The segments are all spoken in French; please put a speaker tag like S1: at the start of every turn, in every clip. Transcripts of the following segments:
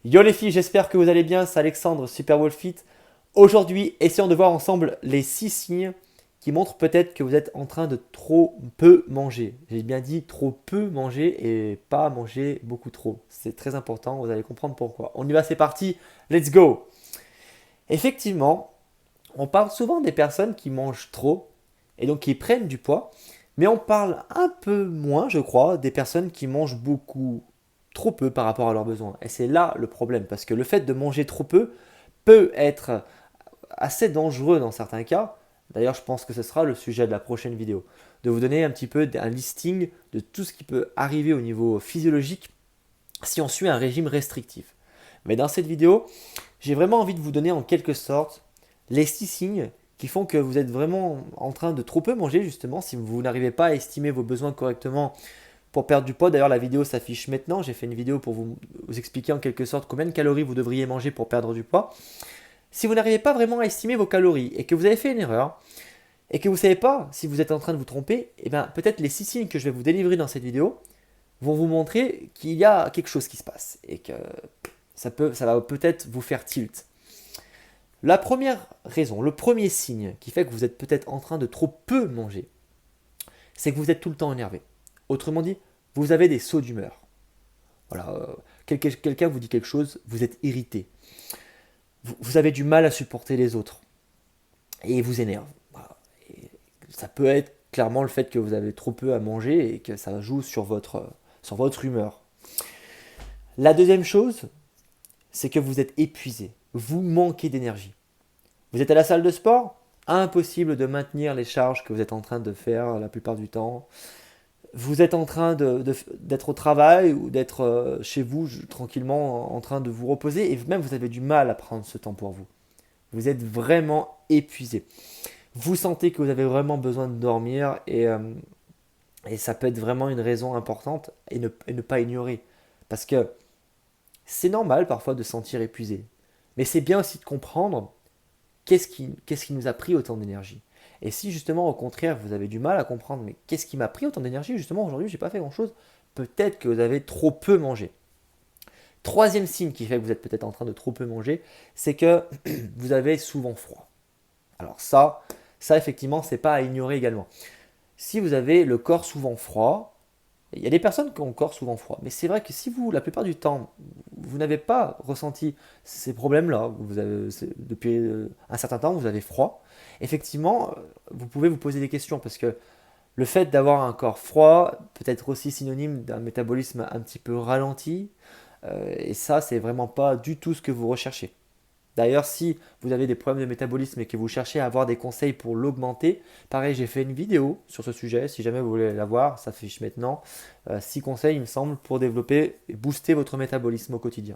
S1: Yo les filles, j'espère que vous allez bien, c'est Alexandre, Super Wolfit. Aujourd'hui, essayons de voir ensemble les 6 signes qui montrent peut-être que vous êtes en train de trop peu manger. J'ai bien dit trop peu manger et pas manger beaucoup trop. C'est très important, vous allez comprendre pourquoi. On y va, c'est parti, let's go. Effectivement, on parle souvent des personnes qui mangent trop et donc qui prennent du poids, mais on parle un peu moins, je crois, des personnes qui mangent beaucoup, trop peu par rapport à leurs besoins. Et c'est là le problème, parce que le fait de manger trop peu peut être assez dangereux dans certains cas. D'ailleurs, je pense que ce sera le sujet de la prochaine vidéo, de vous donner un petit peu un listing de tout ce qui peut arriver au niveau physiologique si on suit un régime restrictif. Mais dans cette vidéo, j'ai vraiment envie de vous donner en quelque sorte les 6 signes qui font que vous êtes vraiment en train de trop peu manger justement si vous n'arrivez pas à estimer vos besoins correctement pour perdre du poids. D'ailleurs, la vidéo s'affiche maintenant. J'ai fait une vidéo pour vous expliquer en quelque sorte combien de calories vous devriez manger pour perdre du poids. Si vous n'arrivez pas vraiment à estimer vos calories et que vous avez fait une erreur et que vous ne savez pas si vous êtes en train de vous tromper, eh bien peut-être les 6 signes que je vais vous délivrer dans cette vidéo vont vous montrer qu'il y a quelque chose qui se passe et que ça va peut-être vous faire tilt. La première raison, le premier signe qui fait que vous êtes peut-être en train de trop peu manger, c'est que vous êtes tout le temps énervé. Autrement dit, vous avez des sauts d'humeur. Voilà, quelqu'un vous dit quelque chose, vous êtes irrité. Vous avez du mal à supporter les autres et il vous énerve. Voilà. Et ça peut être clairement le fait que vous avez trop peu à manger et que ça joue sur votre humeur. La deuxième chose, c'est que vous êtes épuisé. Vous manquez d'énergie. Vous êtes à la salle de sport, impossible de maintenir les charges que vous êtes en train de faire la plupart du temps. Vous êtes en train d'être au travail ou d'être chez vous tranquillement en train de vous reposer et même vous avez du mal à prendre ce temps pour vous. Vous êtes vraiment épuisé. Vous sentez que vous avez vraiment besoin de dormir et ça peut être vraiment une raison importante et ne pas ignorer. Parce que c'est normal parfois de se sentir épuisé. Mais c'est bien aussi de comprendre qu'est-ce qui nous a pris autant d'énergie. Et si justement au contraire vous avez du mal à comprendre mais qu'est-ce qui m'a pris autant d'énergie, justement aujourd'hui j'ai pas fait grand-chose, peut-être que vous avez trop peu mangé. Troisième signe qui fait que vous êtes peut-être en train de trop peu manger, c'est que vous avez souvent froid. Alors ça effectivement c'est pas à ignorer également. Si vous avez le corps souvent froid, il y a des personnes qui ont le corps souvent froid, mais c'est vrai que si vous, la plupart du temps, vous n'avez pas ressenti ces problèmes-là, depuis un certain temps, vous avez froid, effectivement, vous pouvez vous poser des questions parce que le fait d'avoir un corps froid peut être aussi synonyme d'un métabolisme un petit peu ralenti, et ça, c'est vraiment pas du tout ce que vous recherchez. D'ailleurs, si vous avez des problèmes de métabolisme et que vous cherchez à avoir des conseils pour l'augmenter, pareil, j'ai fait une vidéo sur ce sujet. Si jamais vous voulez la voir, ça s'affiche maintenant. 6 conseils, il me semble, pour développer et booster votre métabolisme au quotidien.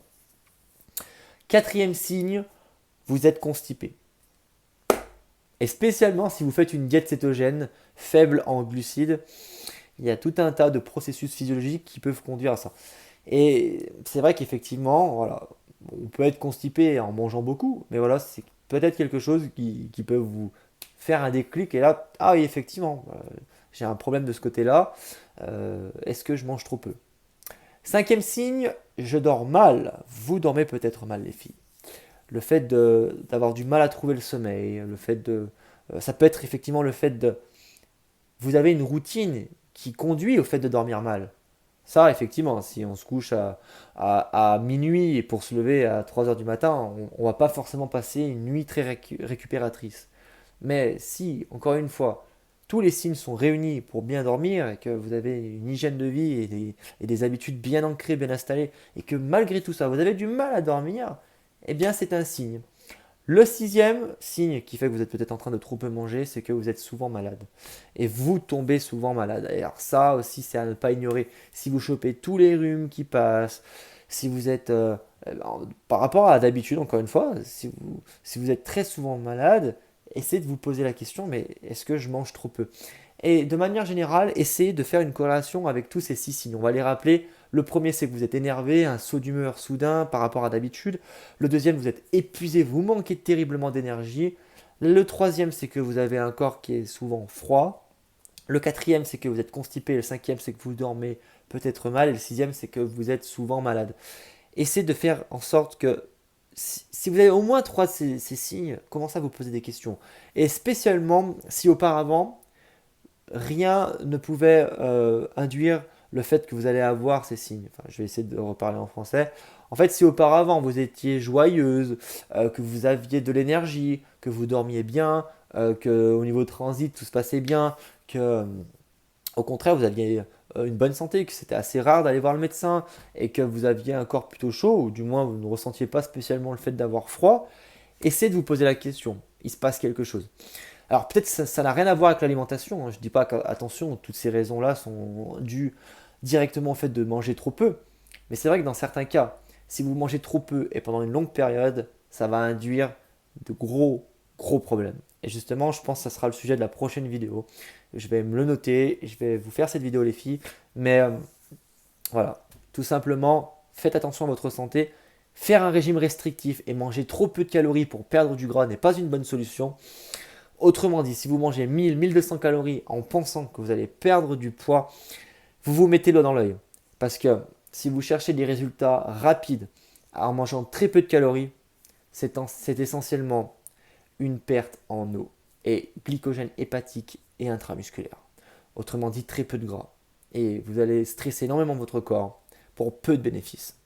S1: Quatrième signe, vous êtes constipé. Et spécialement si vous faites une diète cétogène faible en glucides, il y a tout un tas de processus physiologiques qui peuvent conduire à ça. Et c'est vrai qu'effectivement, voilà, on peut être constipé en mangeant beaucoup, mais voilà, c'est peut-être quelque chose qui peut vous faire un déclic. Et là, ah oui, effectivement, j'ai un problème de ce côté-là. Est-ce que je mange trop peu? Cinquième signe, je dors mal. Vous dormez peut-être mal, les filles. Le fait d'avoir du mal à trouver le sommeil, ça peut être effectivement le fait de, vous avez une routine qui conduit au fait de dormir mal. Ça, effectivement, si on se couche à minuit et pour se lever à 3 heures du matin, on ne va pas forcément passer une nuit très récupératrice. Mais si, encore une fois, tous les signes sont réunis pour bien dormir et que vous avez une hygiène de vie et des habitudes bien ancrées, bien installées, et que malgré tout ça, vous avez du mal à dormir, eh bien c'est un signe. Le sixième signe qui fait que vous êtes peut-être en train de trop peu manger, c'est que vous êtes souvent malade. Et vous tombez souvent malade. Et alors ça aussi, c'est à ne pas ignorer. Si vous chopez tous les rhumes qui passent, si vous êtes, par rapport à d'habitude, encore une fois, si vous êtes très souvent malade, essayez de vous poser la question, mais est-ce que je mange trop peu? Et de manière générale, essayez de faire une corrélation avec tous ces 6 signes. On va les rappeler. Le premier, c'est que vous êtes énervé, un saut d'humeur soudain par rapport à d'habitude. Le deuxième, vous êtes épuisé, vous manquez terriblement d'énergie. Le troisième, c'est que vous avez un corps qui est souvent froid. Le quatrième, c'est que vous êtes constipé. Le cinquième, c'est que vous dormez peut-être mal. Et le sixième, c'est que vous êtes souvent malade. essayez de faire en sorte que si vous avez au moins 3 de ces signes, commencez à vous poser des questions. Et spécialement si auparavant, rien ne pouvait induire le fait que vous allez avoir ces signes. Enfin, je vais essayer de reparler en français. En fait, si auparavant vous étiez joyeuse, que vous aviez de l'énergie, que vous dormiez bien, que au niveau transit tout se passait bien, que au contraire vous aviez une bonne santé, que c'était assez rare d'aller voir le médecin et que vous aviez un corps plutôt chaud, ou du moins vous ne ressentiez pas spécialement le fait d'avoir froid, essayez de vous poser la question. Il se passe quelque chose. Alors peut-être que ça n'a rien à voir avec l'alimentation, hein. Je ne dis pas qu'attention, toutes ces raisons-là sont dues directement au fait de manger trop peu. Mais c'est vrai que dans certains cas, si vous mangez trop peu et pendant une longue période, ça va induire de gros problèmes. Et justement, je pense que ça sera le sujet de la prochaine vidéo. Je vais me le noter, je vais vous faire cette vidéo les filles. Mais voilà, tout simplement, faites attention à votre santé. Faire un régime restrictif et manger trop peu de calories pour perdre du gras n'est pas une bonne solution. Autrement dit, si vous mangez 1000-1200 calories en pensant que vous allez perdre du poids, vous vous mettez l'eau dans l'œil. Parce que si vous cherchez des résultats rapides en mangeant très peu de calories, c'est essentiellement une perte en eau et glycogène hépatique et intramusculaire. Autrement dit, très peu de gras. Et vous allez stresser énormément votre corps pour peu de bénéfices.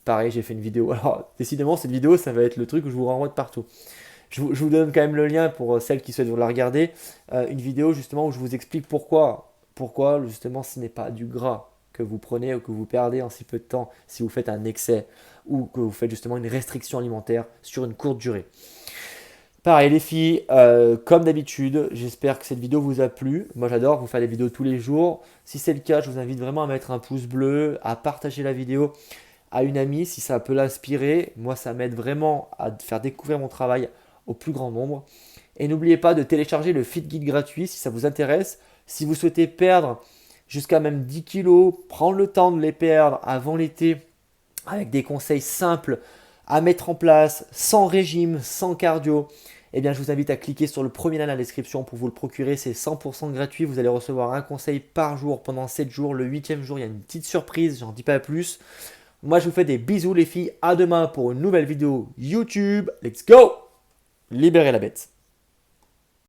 S1: Pareil, j'ai fait une vidéo. Alors, décidément, cette vidéo, ça va être le truc où je vous renvoie de partout. Je vous donne quand même le lien pour celles qui souhaitent la regarder. Une vidéo justement où je vous explique pourquoi justement ce n'est pas du gras que vous prenez ou que vous perdez en si peu de temps si vous faites un excès ou que vous faites justement une restriction alimentaire sur une courte durée. Pareil les filles, comme d'habitude, j'espère que cette vidéo vous a plu. Moi j'adore vous faire des vidéos tous les jours. Si c'est le cas, je vous invite vraiment à mettre un pouce bleu, à partager la vidéo à une amie si ça peut l'inspirer. Moi ça m'aide vraiment à faire découvrir mon travail au plus grand nombre. Et n'oubliez pas de télécharger le Fit Guide gratuit si ça vous intéresse. Si vous souhaitez perdre jusqu'à même 10 kilos, prendre le temps de les perdre avant l'été avec des conseils simples à mettre en place, sans régime, sans cardio, eh bien je vous invite à cliquer sur le premier lien dans la description pour vous le procurer. C'est 100% gratuit. Vous allez recevoir un conseil par jour pendant 7 jours. Le 8e jour, il y a une petite surprise, j'en dis pas plus. Moi, je vous fais des bisous les filles. À demain pour une nouvelle vidéo YouTube. Let's go! Libérez la bête.